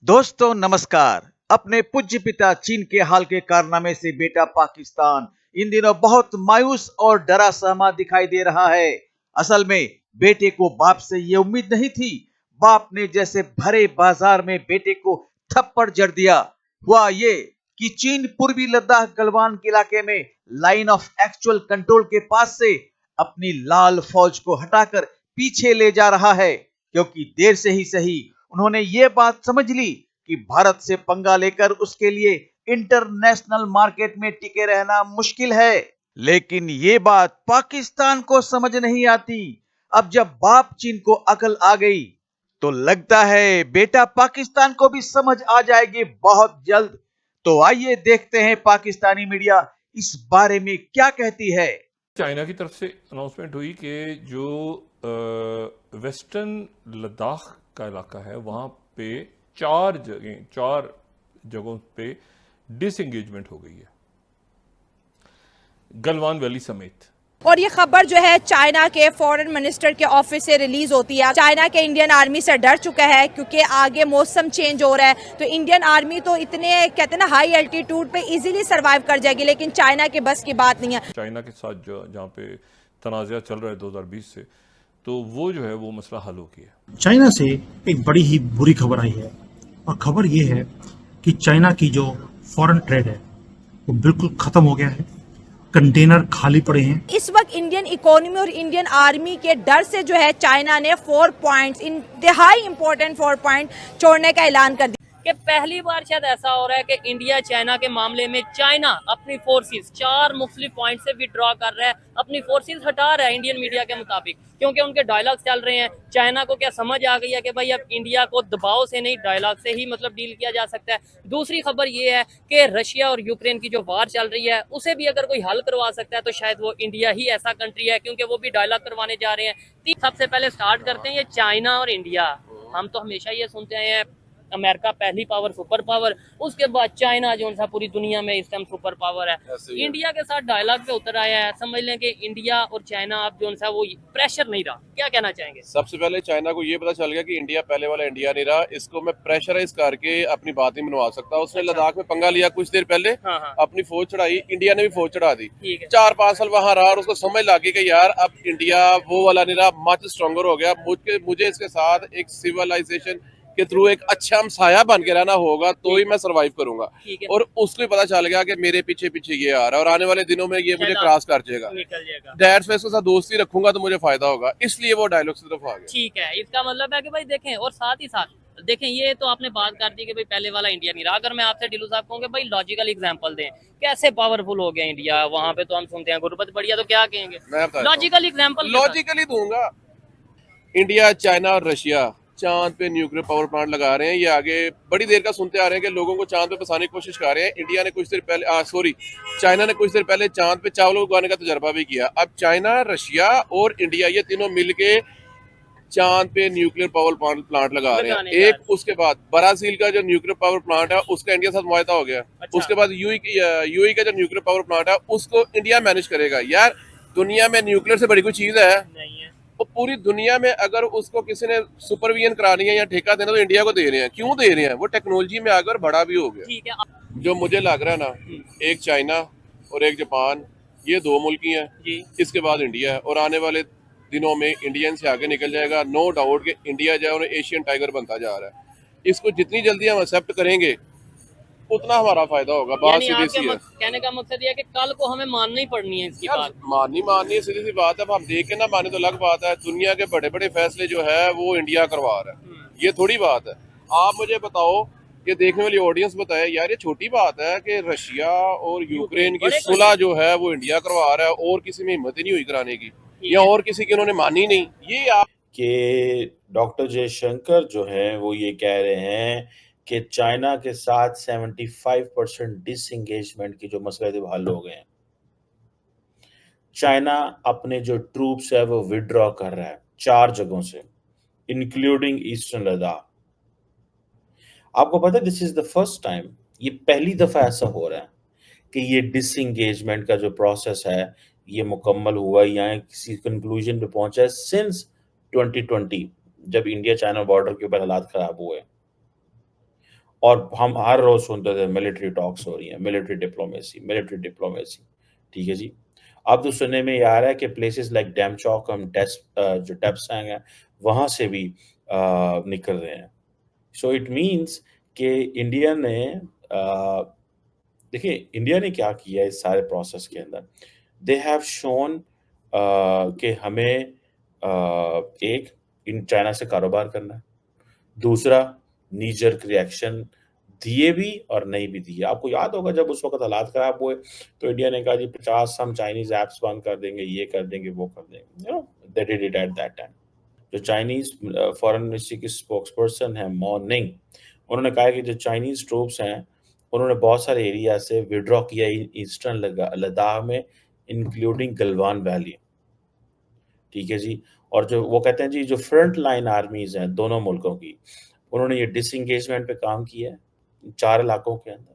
दोस्तों नमस्कार। अपने पूज्य पिता चीन के हाल के कारनामे से बेटा पाकिस्तान इन दिनों बहुत मायूस और डरा सहमा दिखाई दे रहा है। असल में बेटे को बाप से ये उम्मीद नहीं थी। बाप ने जैसे भरे बाजार में बेटे को थप्पड़ जड़ दिया। हुआ ये कि चीन पूर्वी लद्दाख गलवान के इलाके में लाइन ऑफ एक्चुअल कंट्रोल के पास से अपनी लाल फौज को हटाकर पीछे ले जा रहा है, क्योंकि देर से ही सही उन्होंने ये बात समझ ली कि भारत से पंगा लेकर उसके लिए इंटरनेशनल मार्केट में टिके रहना मुश्किल है। लेकिन ये बात पाकिस्तान को समझ नहीं आती। अब जब बाप चीन को अकल आ गई तो लगता है बेटा पाकिस्तान को भी समझ आ जाएगी बहुत जल्द। तो आइए देखते हैं पाकिस्तानी मीडिया इस बारे में क्या कहती है। चाइना की तरफ से अनाउंसमेंट हुई कि जो वेस्टर्न लद्दाख का इलाका है वहाँ पे चार जगहों पे डिसएंगेजमेंट हो गई है, गलवान वैली समेत। और ये खबर जो है चाइना के फॉरेन मिनिस्टर के ऑफिस से रिलीज होती है। चाइना के इंडियन आर्मी से डर चुका है क्योंकि आगे मौसम चेंज हो रहा है, तो इंडियन आर्मी तो इतने कहते हैं ना हाई एल्टीट्यूड पे इजीली सरवाइव कर जाएगी, लेकिन चाइना के बस की बात नहीं है। चाइना के साथ जहाँ पे तनाज़ा चल रहा है 2020 से, तो वो जो है वो मसला हल हो गया। चाइना से एक बड़ी ही बुरी खबर आई है, और खबर ये है कि चाइना की जो फॉरेन ट्रेड है वो बिल्कुल खत्म हो गया है। कंटेनर खाली पड़े हैं। इस वक्त इंडियन इकोनॉमी और इंडियन आर्मी के डर से जो है चाइना ने 4 पॉइंट्स, इंतहाई इंपॉर्टेंट 4 पॉइंट छोड़ने का ऐलान कर दिया। कि पहली बार शायद ऐसा हो रहा है कि इंडिया चाइना के मामले में चाइना अपनी फोर्सेस 4 मुख्तलिफ पॉइंट से विड्रॉ कर रहा है, अपनी फोर्सेस हटा रहा है इंडियन मीडिया के मुताबिक, क्योंकि उनके डायलॉग चल रहे हैं। चाइना को क्या समझ आ गई है कि भाई अब इंडिया को दबाव से नहीं डायलॉग से ही मतलब डील किया जा सकता है। दूसरी खबर ये है कि रशिया और यूक्रेन की जो वार चल रही है उसे भी अगर कोई हल करवा सकता है तो शायद वो इंडिया ही ऐसा कंट्री है, क्योंकि वो भी डायलॉग करवाने जा रहे हैं। सबसे पहले स्टार्ट करते हैं ये चाइना और इंडिया। हम तो हमेशा ये सुनते आए हैं अमेरिका पहली पावर, सुपर पावर, उसके बाद चाइना जो सा पूरी दुनिया में इस टाइम सुपर पावर है। इंडिया के साथ डायलॉग पे उतर आया है। समझ लें कि इंडिया और चाइना अब जो सा वो प्रेशर नहीं रहा। क्या कहना चाहेंगे? सबसे पहले चाइना को ये पता चल गया कि इंडिया पहले वाला इंडिया नहीं रहा, इसको मैं प्रेशराइज करके अपनी बात नहीं मनवा सकता। उसने लद्दाख में पंगा लिया कुछ देर पहले। हाँ। अपनी फौज चढ़ाई, इंडिया ने भी फौज चढ़ा दी। 4-5 साल वहां रहा और उसको समझ लगी कि यार अब इंडिया वो वाला नहीं रहा, मच स्ट्रॉन्गर हो गया। मुझे इसके साथ एक सिविलाइजेशन के थ्रू एक अच्छा हमसाया बन के रहना होगा, तो ही मैं सरवाइव करूंगा। और उसको पता चल गया कि मेरे पीछे पीछे ये आ रहा है और आने वाले दिनों में ये मुझे क्रॉस कर जाएगा। डैड से साथ दोस्ती रखूंगा तो मुझे फायदा होगा, इसलिए वो डायलॉग की तरफ आ गया। ठीक है, इसका मतलब है कि भाई देखें, और साथ ही साथ देखें, ये तो आपने बात कर दी कि भाई पहले वाला इंडिया नहीं रहा। अगर मैं आपसे ढिल्लू साहब कहूँगा भाई लॉजिकल एग्जांपल दें, कैसे पावरफुल हो गया इंडिया? वहां पे तो हम सुनते हैं गुरबत बढ़िया, तो क्या कहेंगे? लॉजिकल एग्जांपल लॉजिकली दूंगा। इंडिया, चाइना और रशिया चांद पे न्यूक्लियर पावर प्लांट लगा रहे हैं। ये आगे बड़ी देर का सुनते आ रहे हैं कि लोगों को चांद पे फंसाने की कोशिश कर रहे हैं। इंडिया ने कुछ देर पहले चाइना ने कुछ देर पहले चांद पे चावल उगाने का तजर्बा भी किया। अब चाइना, रशिया और इंडिया ये तीनों मिलके चांद पे न्यूक्लियर पावर प्लांट लगा रहे हैं। एक उसके बाद ब्राजील का जो न्यूक्लियर पावर प्लांट है उसका इंडिया साथ मुआहदा हो गया। उसके बाद यूएई का जो न्यूक्लियर पावर प्लांट है उसको इंडिया मैनेज करेगा। यार दुनिया में न्यूक्लियर से बड़ी कोई चीज है नहीं है। तो पूरी दुनिया में अगर उसको किसी ने सुपरविजन करानी है या ठेका देना तो इंडिया को दे रहे हैं। क्यों दे रहे हैं? वो टेक्नोलॉजी में आकर बड़ा भी हो गया। जो मुझे लग रहा है ना, एक चाइना और एक जापान, ये 2 मुल्क ही हैं। इसके बाद इंडिया है और आने वाले दिनों में इंडियन से आगे निकल जाएगा। नो डाउट कि इंडिया जो है एशियन टाइगर बनता जा रहा है। इसको जितनी जल्दी हम एक्सेप्ट करेंगे उतना हमारा फायदा होगा। बात सीधी सी है। कहने का मकसद यह कि कल को हमें माननी पड़नी है इसकी बात। माननी है, सीधी सी बात है। अब हम देख के ना माने तो अलग बात है। दुनिया के बड़े बड़े फैसले जो है वो इंडिया करवा रहा है, ये थोड़ी बात है। आप मुझे बताओ, ये देखने वाली ऑडियंस बताए यार, ये छोटी बात है कि रशिया और यूक्रेन की सुलह जो है वो इंडिया करवा रहा है और किसी में हिम्मत ही नहीं हुई कराने की, या और किसी की उन्होंने मानी नहीं। ये आप कि डॉक्टर जयशंकर जो है वो ये कह रहे हैं कि चाइना के साथ 75% डिसएंगेजमेंट की जो मसले थे हल हो गए हैं। चाइना अपने जो ट्रूप्स है वो विड्रॉ कर रहा है 4 जगहों से, इंक्लूडिंग ईस्टर्न लद्दाख। आपको पता है this is the first time, ये पहली दफा ऐसा हो रहा है कि ये डिसएंगेजमेंट का जो प्रोसेस है ये मुकम्मल हुआ या किसी कंक्लूजन पे पहुंचा है सिंस 2020, जब इंडिया चाइना बॉर्डर के ऊपर हालात खराब हुए। और हम हर रोज सुनते थे मिलिट्री टॉक्स हो रही हैं, मिलिट्री डिप्लोमेसी, ठीक है जी। अब तो सुनने में ये आ रहा है कि प्लेसेस लाइक डैमचौक, हम जो डेप्सैंग है, वहाँ से भी निकल रहे हैं। सो इट मीन्स कि इंडिया ने देखिए इंडिया ने क्या किया इस सारे प्रोसेस के अंदर। दे हैव शोन कि हमें एक इन चाइना से कारोबार करना है, दूसरा नी जर्क रिएक्शन दिए भी और नहीं भी दिए। आपको याद होगा जब उस वक़्त हालात खराब हुए तो इंडिया ने कहा जी 50 हम चाइनीज़ ऐप्स बंद कर देंगे, ये कर देंगे, वो कर देंगे। You know they did it at that time. जो चाइनीज़ फॉरेन मिनिस्ट्री की स्पोक्सपर्सन है मो निंग, उन्होंने कहा है कि जो चाइनीज़ ट्रूप्स हैं, उन्होंने बहुत सारे एरिया से विथड्रॉ किया ईस्टर्न लद्दाख में, इंक्लूडिंग गलवान वैली, ठीक है जी। और जो वो कहते हैं जी जो फ्रंट लाइन आर्मीज़ हैं दोनों मुल्कों की, उन्होंने ये डिसएंगेजमेंट पे काम किया है 4 इलाकों के अंदर,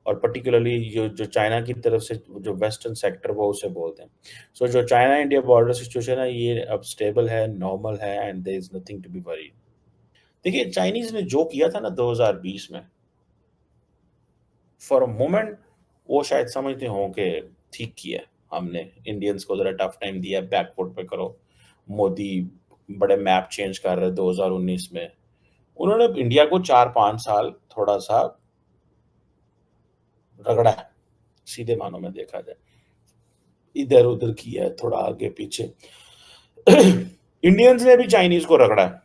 और पर्टिकुलरली जो चाइना की तरफ से जो वेस्टर्न सेक्टर वो उसे बोलते हैं। सो जो चाइना इंडिया बॉर्डर सिचुएशन है ये अब स्टेबल है, नॉर्मल है, and there is nothing to be worried. देखिए चाइनीज़ ने जो किया था ना 2020 में, फॉर अ मोमेंट वो शायद समझते हों कि ठीक किया, हमने इंडियंस को ज़रा टफ टाइम दिया, बैकफुट पे करो। मोदी बड़े मैप चेंज कर रहे 2019 में। उन्होंने इंडिया को 4-5 साल थोड़ा-सा रगड़ा है, सीधे मानों में देखा जाए। इधर-उधर किया है, थोड़ा आगे-पीछे। इंडियंस ने भी चाइनीज़ को रगड़ा है,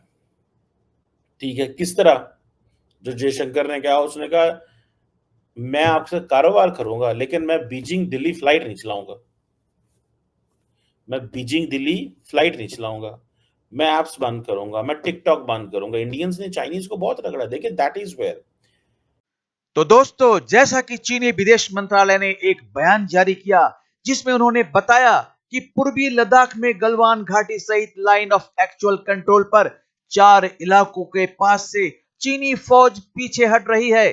ठीक है? किस तरह? जो जयशंकर ने कहा, उसने कहा मैं आपसे कारोबार करूँगा लेकिन मैं बीजिंग दिल्ली फ्लाइट नहीं चलाऊँगा। मैं बीजिंग दिल्ली फ्लाइट नहीं चलाऊँगा। मैं ऐप्स बंद करूँगा, मैं टिकटॉक बंद करूँगा। इंडियंस ने चाइनीज़ को बहुत रगड़ा। देखिए दैट इज़ वेयर। तो दोस्तों, जैसा कि चीनी विदेश मंत्रालय ने एक बयान जारी किया जिसमें उन्होंने बताया कि पूर्वी लद्दाख में गलवान घाटी सहित लाइन ऑफ एक्चुअल कंट्रोल पर 4 इलाकों के पास से चीनी फौज पीछे हट रही है।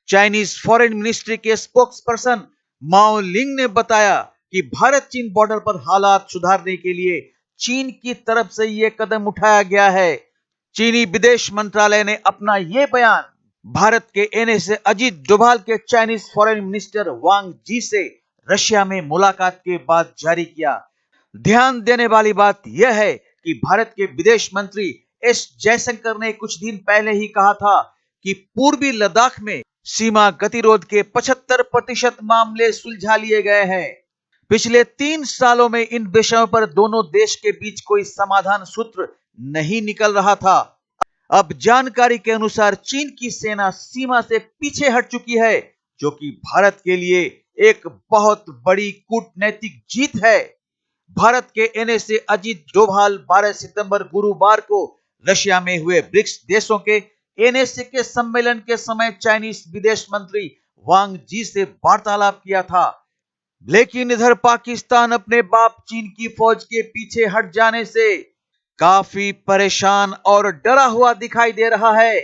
चाइनीज फॉरेन मिनिस्ट्री के स्पोक्सपर्सन माओ लिंग ने बताया कि भारत चीन बॉर्डर पर हालात सुधारने के लिए चीन की तरफ से यह कदम उठाया गया है। चीनी विदेश मंत्रालय ने अपना यह बयान भारत के एनएसए अजीत डोभाल के चाइनीज फॉरेन मिनिस्टर वांग जी से रशिया में मुलाकात के बाद जारी किया। ध्यान देने वाली बात यह है कि भारत के विदेश मंत्री एस जयशंकर ने कुछ दिन पहले ही कहा था कि पूर्वी लद्दाख में सीमा गतिरोध के 75% मामले सुलझा लिए गए हैं। पिछले 3 सालों में इन विषयों पर दोनों देश के बीच कोई समाधान सूत्र नहीं निकल रहा था। अब जानकारी के अनुसार चीन की सेना सीमा से पीछे हट चुकी है, जो कि भारत के लिए एक बहुत बड़ी कूटनैतिक जीत है। भारत के एनएसए अजीत डोभाल 12 सितंबर गुरुवार को रशिया में हुए ब्रिक्स देशों के एनएसए के सम्मेलन के समय चाइनीज विदेश मंत्री वांग जी से वार्तालाप किया था। लेकिन इधर पाकिस्तान अपने बाप चीन की फौज के पीछे हट जाने से काफी परेशान और डरा हुआ दिखाई दे रहा है।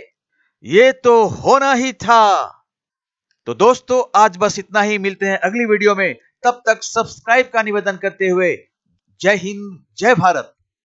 ये तो होना ही था। तो दोस्तों, आज बस इतना ही। मिलते हैं अगली वीडियो में। तब तक सब्सक्राइब का निवेदन करते हुए जय हिंद, जय भारत।